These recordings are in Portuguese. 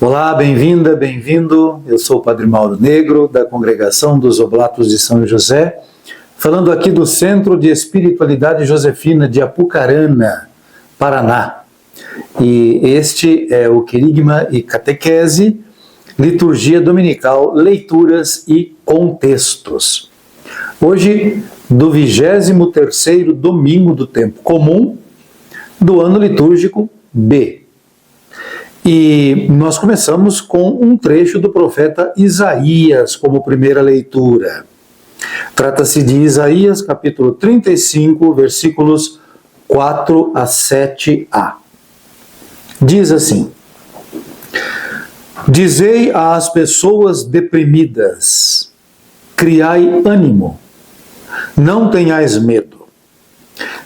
Olá, bem-vinda, bem-vindo. Eu sou o Padre Mauro Negro, da Congregação dos Oblatos de São José, falando aqui do Centro de Espiritualidade Josefina de Apucarana, Paraná. E este é o Querigma e Catequese, Liturgia Dominical, Leituras e Contextos. Hoje, do 23º domingo do tempo comum, do ano litúrgico B. E nós começamos com um trecho do profeta Isaías como primeira leitura. Trata-se de Isaías, capítulo 35, versículos 4 a 7a. Diz assim: Dizei às pessoas deprimidas, criai ânimo, não tenhais medo.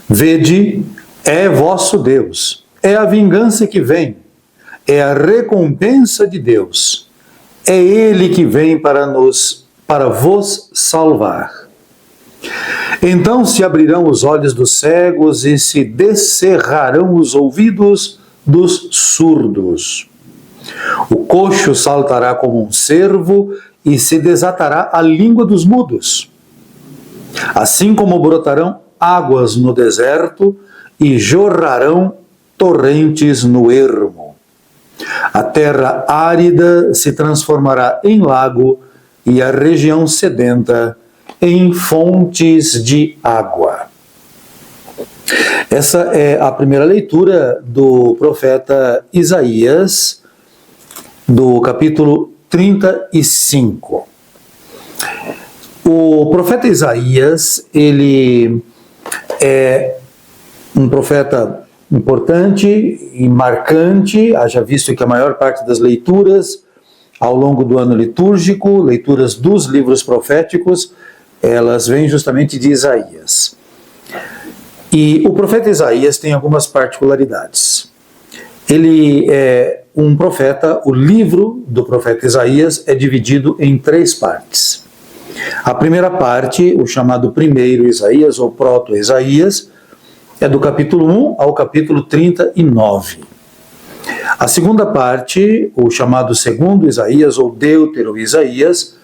Vede, é vosso Deus, é a vingança que vem. É a recompensa de Deus. É Ele que vem para vos salvar. Então se abrirão os olhos dos cegos e se descerrarão os ouvidos dos surdos. O coxo saltará como um cervo e se desatará a língua dos mudos. Assim como brotarão águas no deserto e jorrarão torrentes no ermo. A terra árida se transformará em lago e a região sedenta em fontes de água. Essa é a primeira leitura do profeta Isaías, do capítulo 35. O profeta Isaías, ele é um profeta importante e marcante, haja visto que a maior parte das leituras ao longo do ano litúrgico, leituras dos livros proféticos, elas vêm justamente de Isaías. E o profeta Isaías tem algumas particularidades. Ele é um profeta, o livro do profeta Isaías é dividido em 3 partes. A primeira parte, o chamado primeiro Isaías ou proto-Isaías, é do capítulo 1 ao capítulo 39. A segunda parte, o chamado segundo Isaías ou Deutero-Isaías,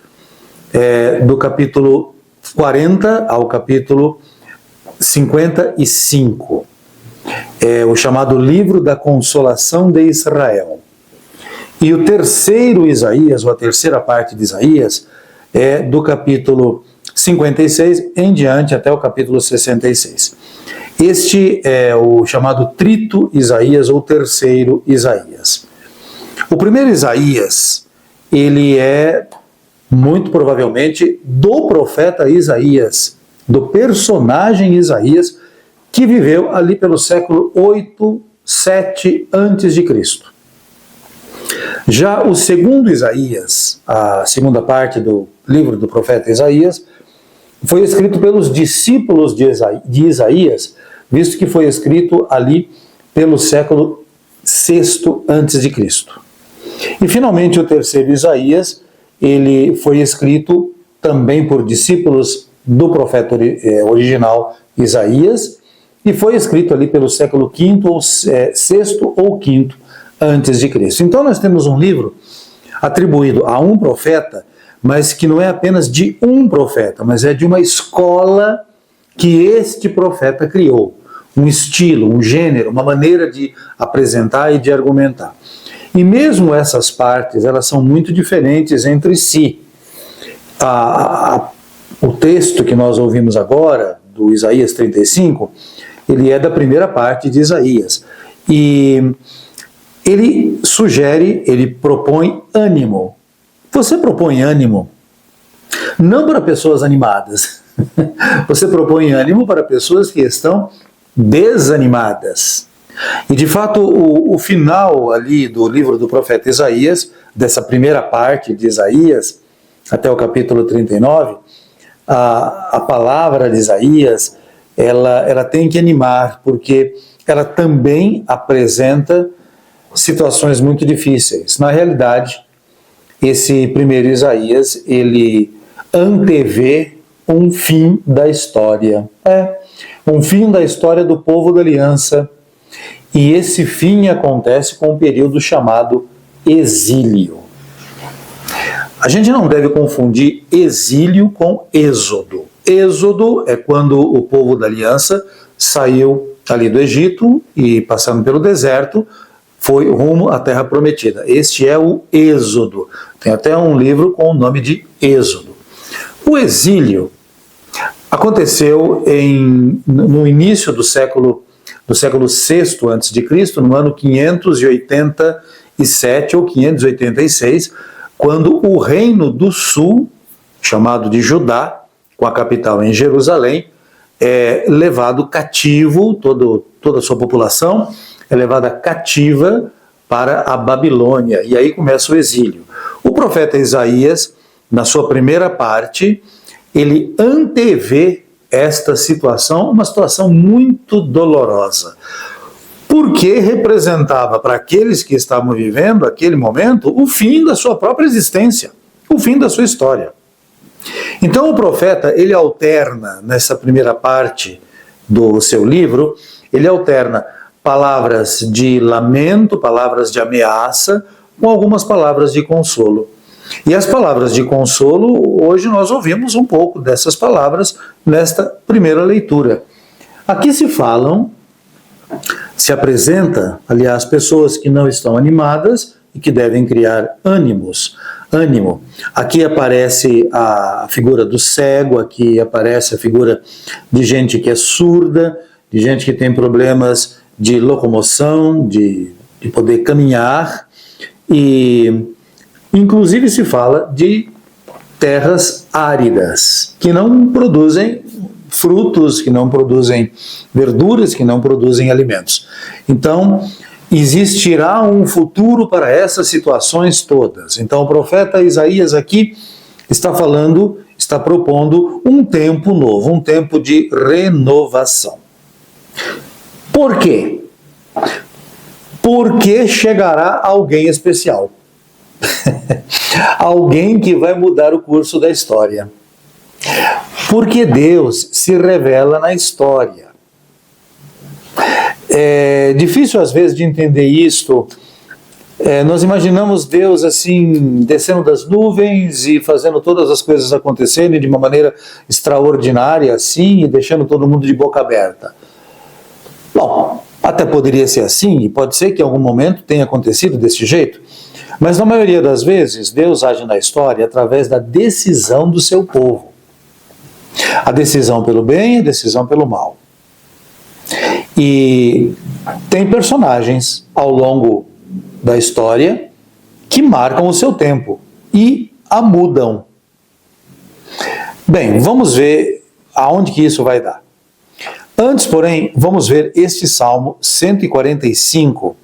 é do capítulo 40 ao capítulo 55. É o chamado Livro da Consolação de Israel. E o terceiro Isaías, ou a terceira parte de Isaías, é do capítulo 56 em diante até o capítulo 66. Este é o chamado Trito Isaías ou terceiro Isaías. O primeiro Isaías, ele é muito provavelmente do profeta Isaías, do personagem Isaías, que viveu ali pelo século 8, 7 a.C. Já o segundo Isaías, a segunda parte do livro do profeta Isaías, foi escrito pelos discípulos de Isaías, visto que foi escrito ali pelo século VI a.C. E finalmente o terceiro Isaías, ele foi escrito também por discípulos do profeta original Isaías, e foi escrito ali pelo século V ou VI ou V a.C. Então nós temos um livro atribuído a um profeta, mas que não é apenas de um profeta, mas é de uma escola que este profeta criou. Um estilo, um gênero, uma maneira de apresentar e de argumentar. E mesmo essas partes, elas são muito diferentes entre si. O texto que nós ouvimos agora, do Isaías 35, ele é da primeira parte de Isaías. E ele sugere, ele propõe ânimo. Você propõe ânimo não para pessoas animadas. Você propõe ânimo para pessoas que estão desanimadas. E de fato, o final ali do livro do profeta Isaías, dessa primeira parte de Isaías, até o capítulo 39, a palavra de Isaías, ela tem que animar, porque ela também apresenta situações muito difíceis. Na realidade, esse primeiro Isaías, ele antevê um fim da história. Um fim da história do povo da aliança. E esse fim acontece com um período chamado exílio. A gente não deve confundir exílio com êxodo. Êxodo é quando o povo da aliança saiu ali do Egito e, passando pelo deserto, foi rumo à Terra Prometida. Este é o êxodo. Tem até um livro com o nome de Êxodo. O exílio aconteceu no início do século VI a.C., no ano 587 ou 586, quando o Reino do Sul, chamado de Judá, com a capital em Jerusalém, é levado cativo, toda a sua população é levada cativa para a Babilônia, e aí começa o exílio. O profeta Isaías, na sua primeira parte, ele antevê esta situação, uma situação muito dolorosa, porque representava para aqueles que estavam vivendo aquele momento o fim da sua própria existência, o fim da sua história. Então o profeta, ele alterna nessa primeira parte do seu livro, ele alterna palavras de lamento, palavras de ameaça, com algumas palavras de consolo. E as palavras de consolo, hoje nós ouvimos um pouco dessas palavras nesta primeira leitura. Aqui se apresenta, aliás, pessoas que não estão animadas e que devem criar ânimo. Aqui aparece a figura do cego, aqui aparece a figura de gente que é surda, de gente que tem problemas de locomoção, de poder caminhar, e inclusive se fala de terras áridas, que não produzem frutos, que não produzem verduras, que não produzem alimentos. Então, existirá um futuro para essas situações todas. Então, o profeta Isaías aqui está propondo um tempo novo, um tempo de renovação. Por quê? Porque chegará alguém especial. Alguém que vai mudar o curso da história. Porque Deus se revela na história. É difícil às vezes de entender isto. Nós imaginamos Deus assim, descendo das nuvens e fazendo todas as coisas acontecerem de uma maneira extraordinária assim, e deixando todo mundo de boca aberta. Bom, até poderia ser assim, e pode ser que em algum momento tenha acontecido desse jeito, mas na maioria das vezes Deus age na história através da decisão do seu povo. A decisão pelo bem e a decisão pelo mal. E tem personagens ao longo da história que marcam o seu tempo e a mudam. Bem, vamos ver aonde que isso vai dar. Antes, porém, vamos ver este Salmo 145,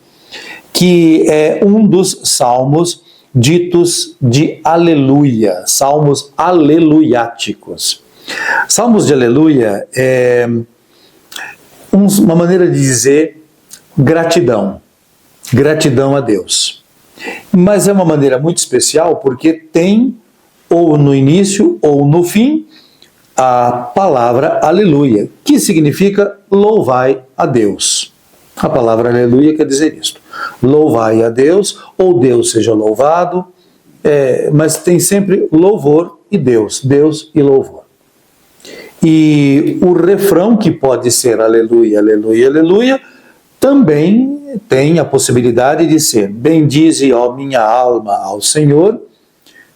que é um dos salmos ditos de aleluia, salmos aleluiáticos. Salmos de aleluia é uma maneira de dizer gratidão a Deus. Mas é uma maneira muito especial porque tem, ou no início ou no fim, a palavra aleluia, que significa louvai a Deus. A palavra aleluia quer dizer isto. Louvai a Deus, ou Deus seja louvado, mas tem sempre louvor e Deus e louvor. E o refrão, que pode ser aleluia, aleluia, aleluia, também tem a possibilidade de ser: bendize, ó minha alma, ao Senhor,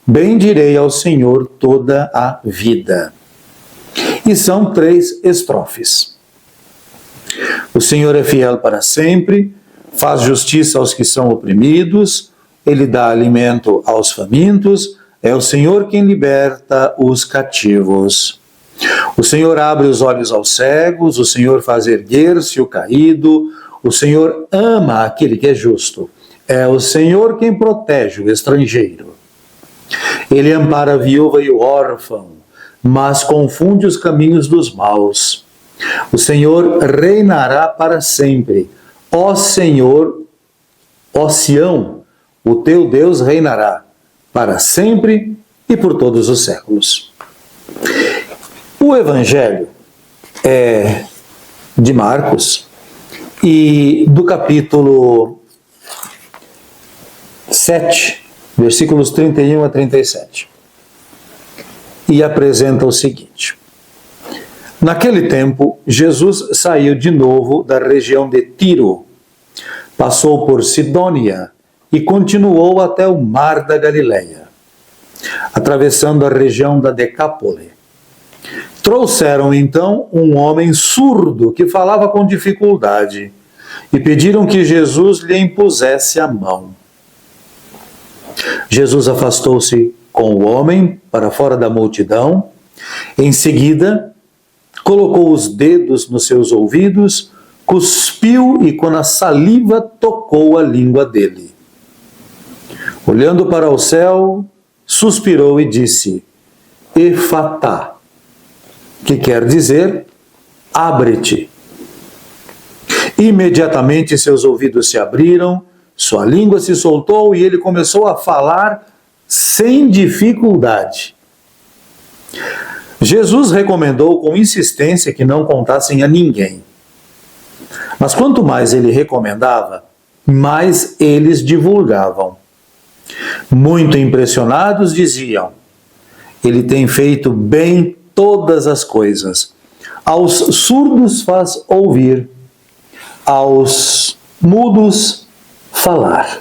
bendirei ao Senhor toda a vida. E são 3 estrofes. O Senhor é fiel para sempre, faz justiça aos que são oprimidos, Ele dá alimento aos famintos, é o Senhor quem liberta os cativos. O Senhor abre os olhos aos cegos, o Senhor faz erguer-se o caído, O Senhor ama aquele que é justo. É o Senhor quem protege o estrangeiro. Ele ampara a viúva e o órfão, mas confunde os caminhos dos maus. O Senhor reinará para sempre. Ó Senhor, ó Sião, o teu Deus reinará para sempre e por todos os séculos. O Evangelho é de Marcos e do capítulo 7, versículos 31 a 37. E apresenta o seguinte: naquele tempo, Jesus saiu de novo da região de Tiro, passou por Sidônia e continuou até o mar da Galileia, atravessando a região da Decápole. Trouxeram então um homem surdo que falava com dificuldade e pediram que Jesus lhe impusesse a mão. Jesus afastou-se com o homem para fora da multidão. Em seguida, colocou os dedos nos seus ouvidos, cuspiu e, com a saliva, tocou a língua dele. Olhando para o céu, suspirou e disse: Efatá, que quer dizer, abre-te. Imediatamente seus ouvidos se abriram, sua língua se soltou e ele começou a falar sem dificuldade. Jesus recomendou com insistência que não contassem a ninguém. Mas quanto mais ele recomendava, mais eles divulgavam. Muito impressionados diziam: ele tem feito bem todas as coisas. Aos surdos faz ouvir, aos mudos falar.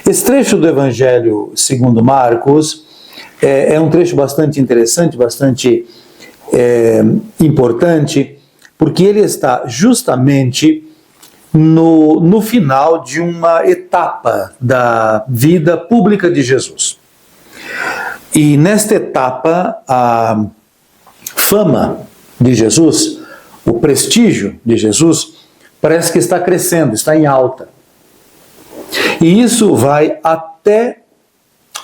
Esse trecho do Evangelho segundo Marcos é um trecho bastante interessante, bastante importante, porque ele está justamente no final de uma etapa da vida pública de Jesus. E nesta etapa, a fama de Jesus, o prestígio de Jesus, parece que está crescendo, está em alta. E isso vai até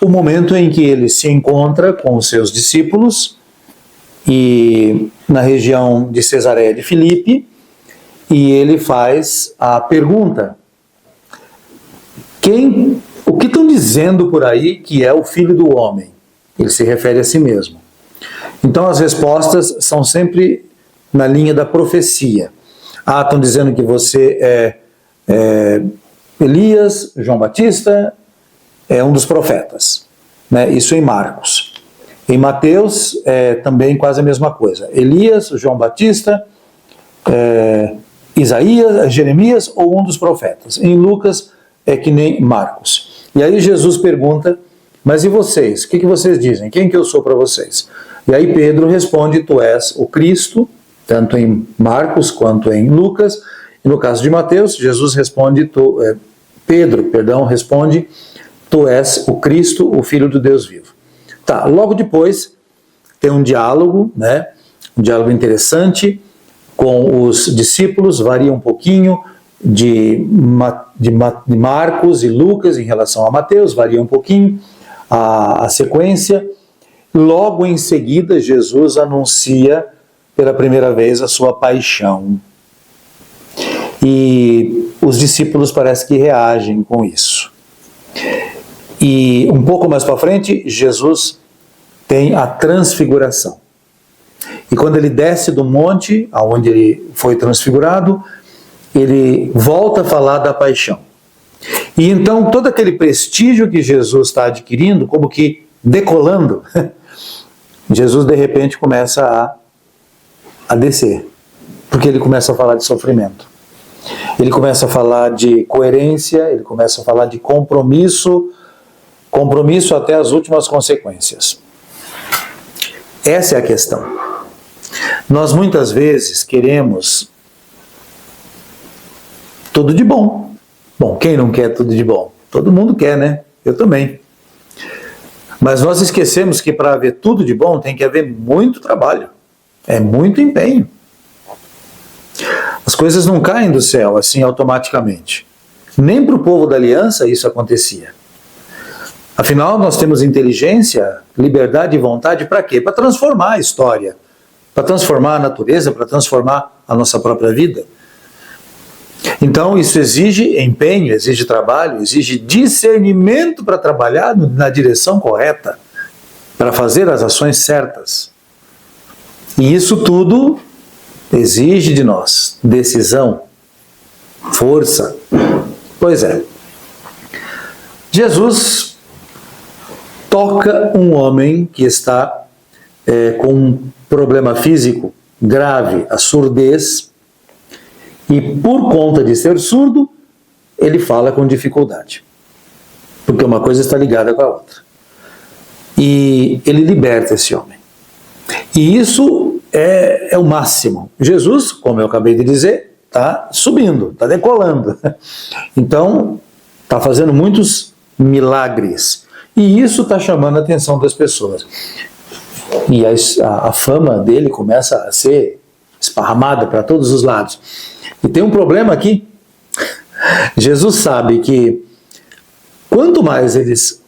o momento em que ele se encontra com os seus discípulos e na região de Cesareia de Filipe, e ele faz a pergunta: o que estão dizendo por aí que é o Filho do Homem? Ele se refere a si mesmo. Então as respostas são sempre na linha da profecia. Estão dizendo que você é Elias, João Batista, é um dos profetas. Né? Isso em Marcos. Em Mateus é também quase a mesma coisa. Elias, João Batista, Isaías, Jeremias ou um dos profetas. Em Lucas é que nem Marcos. E aí Jesus pergunta: mas e vocês? O que vocês dizem? Quem que eu sou para vocês? E aí Pedro responde: tu és o Cristo, tanto em Marcos quanto em Lucas. E no caso de Mateus, Jesus responde, Pedro responde: tu és o Cristo, o Filho do Deus vivo. Tá, logo depois tem um diálogo, né? Um diálogo interessante com os discípulos, varia um pouquinho de Marcos e Lucas em relação a Mateus, varia um pouquinho a sequência. Logo em seguida, Jesus anuncia pela primeira vez a sua paixão. E os discípulos parece que reagem com isso. E um pouco mais para frente, Jesus tem a transfiguração. E quando ele desce do monte, aonde ele foi transfigurado, ele volta a falar da paixão. E então todo aquele prestígio que Jesus está adquirindo, como que decolando, Jesus de repente começa a descer. Porque ele começa a falar de sofrimento. Ele começa a falar de coerência, ele começa a falar de compromisso até as últimas consequências. Essa é a questão. Nós muitas vezes queremos tudo de bom. Bom, quem não quer tudo de bom? Todo mundo quer, né? Eu também. Mas nós esquecemos que para haver tudo de bom tem que haver muito trabalho. É muito empenho. As coisas não caem do céu assim automaticamente. Nem para o povo da aliança isso acontecia. Afinal, nós temos inteligência, liberdade e vontade para quê? Para transformar a história, para transformar a natureza, para transformar a nossa própria vida. Então, isso exige empenho, exige trabalho, exige discernimento para trabalhar na direção correta, para fazer as ações certas. E isso tudo exige de nós decisão, força. Pois é. Jesus toca um homem que está com um problema físico grave, a surdez, e por conta de ser surdo, ele fala com dificuldade. Porque uma coisa está ligada com a outra. E ele liberta esse homem. E isso é o máximo. Jesus, como eu acabei de dizer, está subindo, está decolando. Então, está fazendo muitos milagres. E isso está chamando a atenção das pessoas. E a fama dele começa a ser esparramada para todos os lados. E tem um problema aqui. Jesus sabe que quanto mais eles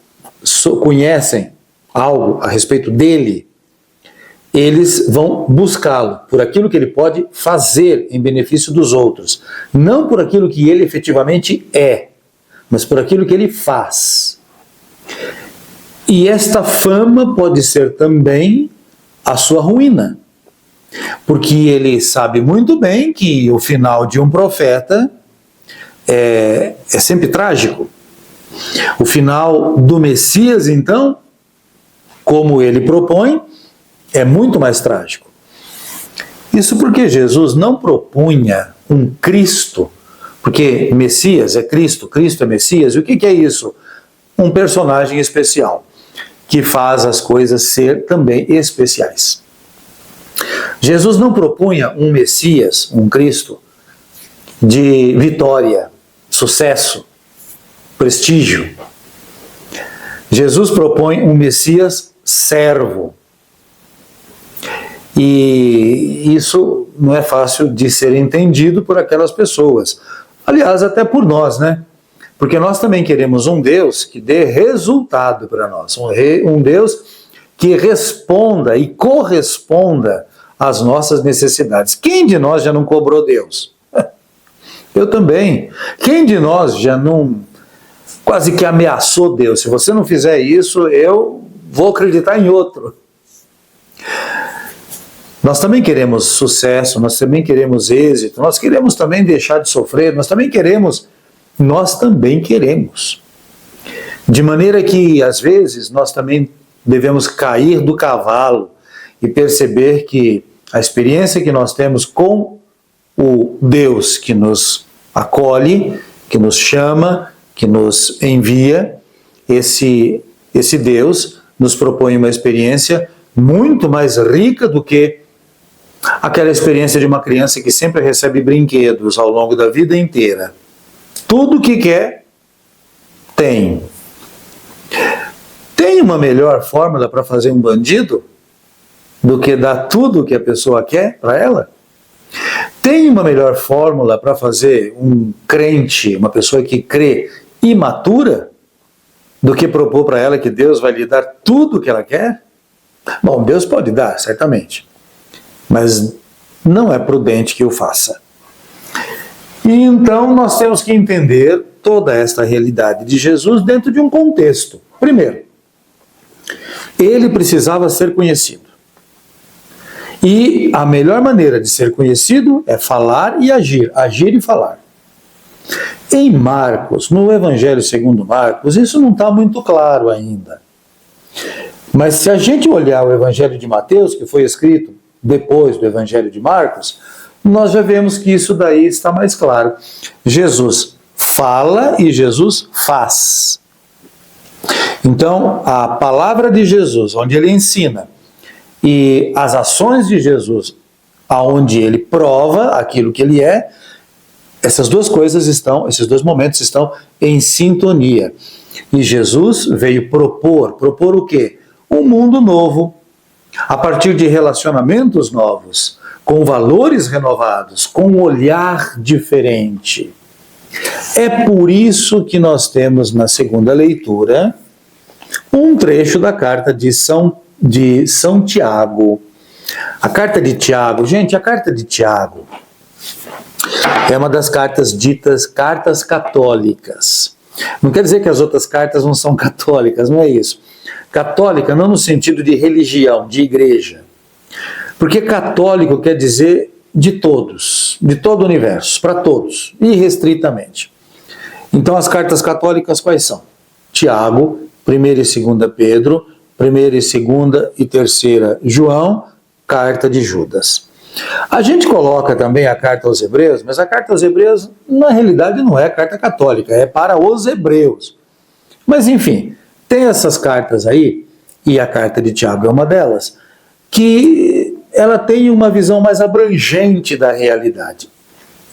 conhecem algo a respeito dele, eles vão buscá-lo por aquilo que ele pode fazer em benefício dos outros. Não por aquilo que ele efetivamente é, mas por aquilo que ele faz. E esta fama pode ser também a sua ruína. Porque ele sabe muito bem que o final de um profeta é sempre trágico. O final do Messias, então, como ele propõe, é muito mais trágico. Isso porque Jesus não propunha um Cristo, porque Messias é Cristo, Cristo é Messias. E o que é isso? Um personagem especial, que faz as coisas ser também especiais. Jesus não propunha um Messias, um Cristo, de vitória, sucesso, prestígio. Jesus propõe um Messias servo. E isso não é fácil de ser entendido por aquelas pessoas. Aliás, até por nós, né? Porque nós também queremos um Deus que dê resultado para nós. Um Deus que responda e corresponda às nossas necessidades. Quem de nós já não cobrou Deus? Eu também. Quem de nós já não quase que ameaçou Deus? Se você não fizer isso, eu vou acreditar em outro. Nós também queremos sucesso, nós também queremos êxito, nós queremos também deixar de sofrer, nós também queremos. De maneira que, às vezes, nós também devemos cair do cavalo e perceber que a experiência que nós temos com o Deus que nos acolhe, que nos chama, que nos envia, esse Deus nos propõe uma experiência muito mais rica do que aquela experiência de uma criança que sempre recebe brinquedos ao longo da vida inteira. Tudo o que quer, tem. Tem uma melhor fórmula para fazer um bandido do que dar tudo o que a pessoa quer para ela? Tem uma melhor fórmula para fazer um crente, uma pessoa que crê, imatura, do que propor para ela que Deus vai lhe dar tudo o que ela quer? Bom, Deus pode dar, certamente. Mas não é prudente que o faça. E então nós temos que entender toda esta realidade de Jesus dentro de um contexto. Primeiro, ele precisava ser conhecido. E a melhor maneira de ser conhecido é falar e agir, agir e falar. Em Marcos, no Evangelho segundo Marcos, isso não está muito claro ainda. Mas se a gente olhar o Evangelho de Mateus, que foi escrito depois do Evangelho de Marcos, nós já vemos que isso daí está mais claro. Jesus fala e Jesus faz. Então, a palavra de Jesus, onde ele ensina, e as ações de Jesus, aonde ele prova aquilo que ele é, essas duas coisas estão, esses dois momentos estão em sintonia. E Jesus veio propor o quê? Um mundo novo, a partir de relacionamentos novos, com valores renovados, com um olhar diferente. É por isso que nós temos na segunda leitura um trecho da carta de São Tiago. A carta de Tiago, gente, a carta de Tiago é uma das cartas ditas cartas católicas. Não quer dizer que as outras cartas não são católicas, não é isso. Católica não no sentido de religião, de igreja. Porque católico quer dizer de todos, de todo o universo, para todos, irrestritamente. Então as cartas católicas quais são? Tiago, 1ª e 2ª Pedro, 1ª e 2ª e 3ª João, carta de Judas. A gente coloca também a carta aos Hebreus, mas a carta aos Hebreus na realidade não é carta católica, é para os hebreus. Mas enfim, tem essas cartas aí, e a carta de Tiago é uma delas, que ela tem uma visão mais abrangente da realidade.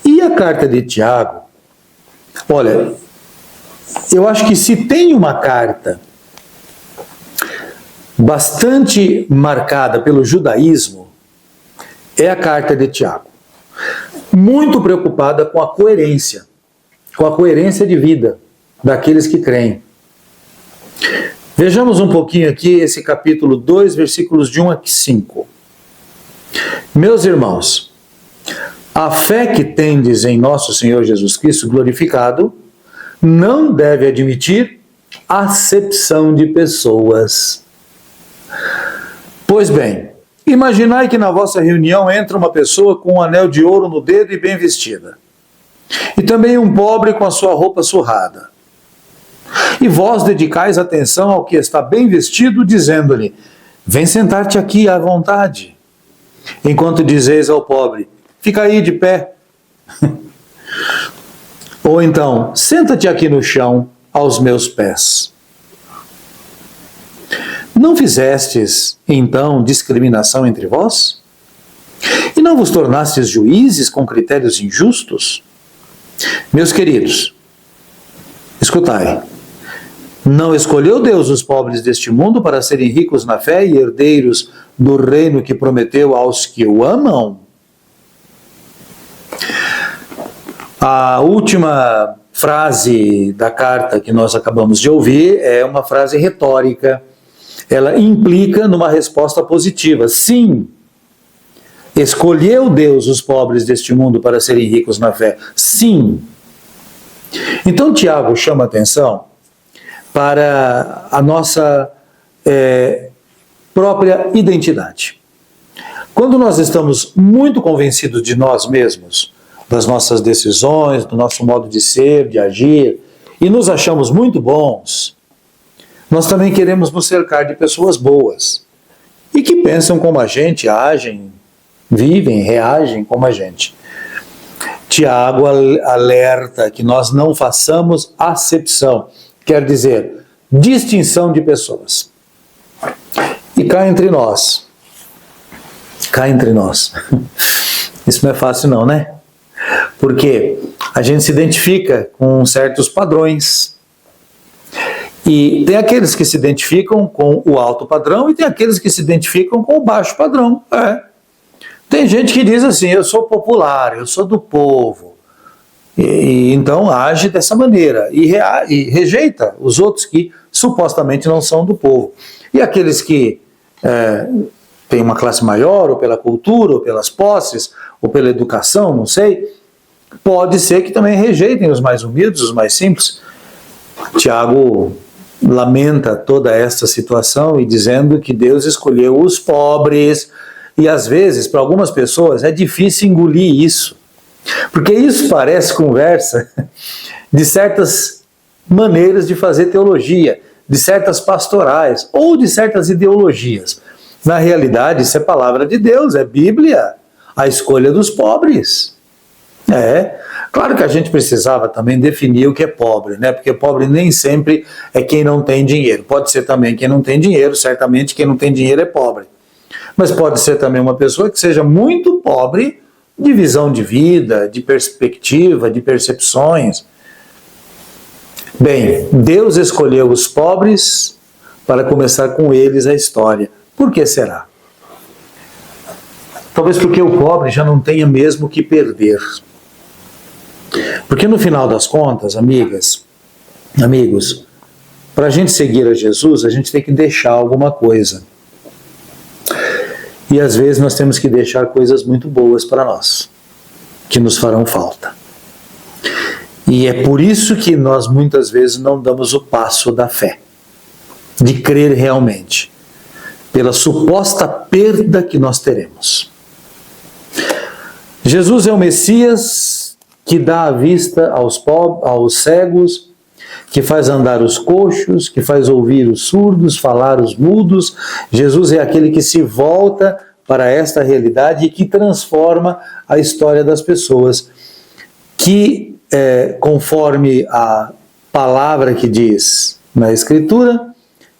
E a carta de Tiago, olha, eu acho que se tem uma carta bastante marcada pelo judaísmo, é a carta de Tiago. Muito preocupada com a coerência de vida daqueles que creem. Vejamos um pouquinho aqui esse capítulo 2, versículos de 1 a 5. Meus irmãos, a fé que tendes em nosso Senhor Jesus Cristo glorificado não deve admitir acepção de pessoas. Pois bem, imaginai que na vossa reunião entra uma pessoa com um anel de ouro no dedo e bem vestida, e também um pobre com a sua roupa surrada. E vós dedicais atenção ao que está bem vestido, dizendo-lhe: vem sentar-te aqui à vontade. Enquanto dizeis ao pobre: fica aí de pé. Ou então, senta-te aqui no chão, aos meus pés. Não fizestes, então, discriminação entre vós? E não vos tornastes juízes com critérios injustos? Meus queridos, escutai. Não escolheu Deus os pobres deste mundo para serem ricos na fé e herdeiros do reino que prometeu aos que o amam? A última frase da carta que nós acabamos de ouvir é uma frase retórica. Ela implica numa resposta positiva. Sim, escolheu Deus os pobres deste mundo para serem ricos na fé. Sim. Então Tiago chama atenção para a nossa própria identidade. Quando nós estamos muito convencidos de nós mesmos, das nossas decisões, do nosso modo de ser, de agir, e nos achamos muito bons, nós também queremos nos cercar de pessoas boas e que pensam como a gente, agem, vivem, reagem como a gente. Tiago alerta que nós não façamos acepção, quer dizer, distinção de pessoas. E cá entre nós, isso não é fácil não, né? Porque a gente se identifica com certos padrões. E tem aqueles que se identificam com o alto padrão e tem aqueles que se identificam com o baixo padrão. Tem gente que diz assim: eu sou popular, eu sou do povo. E então age dessa maneira e rejeita os outros que supostamente não são do povo. E aqueles que têm uma classe maior, ou pela cultura, ou pelas posses, ou pela educação, não sei, pode ser que também rejeitem os mais humildes, os mais simples. Tiago lamenta toda esta situação e dizendo que Deus escolheu os pobres, e às vezes para algumas pessoas é difícil engolir isso, porque isso parece conversa de certas maneiras de fazer teologia, de certas pastorais ou de certas ideologias. Na realidade isso é palavra de Deus, é Bíblia, a escolha dos pobres. Claro que a gente precisava também definir o que é pobre, né? Porque pobre nem sempre é quem não tem dinheiro. Pode ser também quem não tem dinheiro, certamente quem não tem dinheiro é pobre. Mas pode ser também uma pessoa que seja muito pobre de visão de vida, de perspectiva, de percepções. Bem, Deus escolheu os pobres para começar com eles a história. Por que será? Talvez porque o pobre já não tenha mesmo o que perder. Porque no final das contas, amigas, amigos, para a gente seguir a Jesus, a gente tem que deixar alguma coisa. E às vezes nós temos que deixar coisas muito boas para nós, que nos farão falta. E é por isso que nós muitas vezes não damos o passo da fé, de crer realmente, pela suposta perda que nós teremos. Jesus é o Messias que dá a vista aos cegos, que faz andar os coxos, que faz ouvir os surdos, falar os mudos. Jesus é aquele que se volta para esta realidade e que transforma a história das pessoas, que, conforme a palavra que diz na Escritura,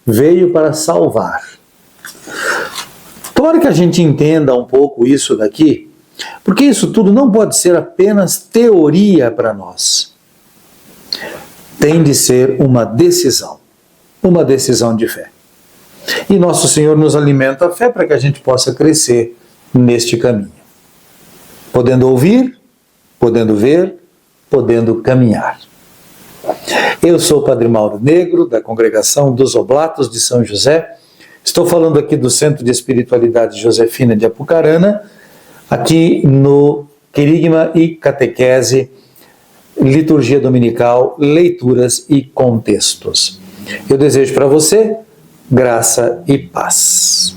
veio para salvar. Tomara que a gente entenda um pouco isso daqui, porque isso tudo não pode ser apenas teoria para nós. Tem de ser uma decisão de fé. E nosso Senhor nos alimenta a fé para que a gente possa crescer neste caminho. Podendo ouvir, podendo ver, podendo caminhar. Eu sou o Padre Mauro Negro, da Congregação dos Oblatos de São José. Estou falando aqui do Centro de Espiritualidade Josefina de Apucarana, aqui no Querigma e Catequese, Liturgia Dominical, Leituras e Contextos. Eu desejo para você graça e paz.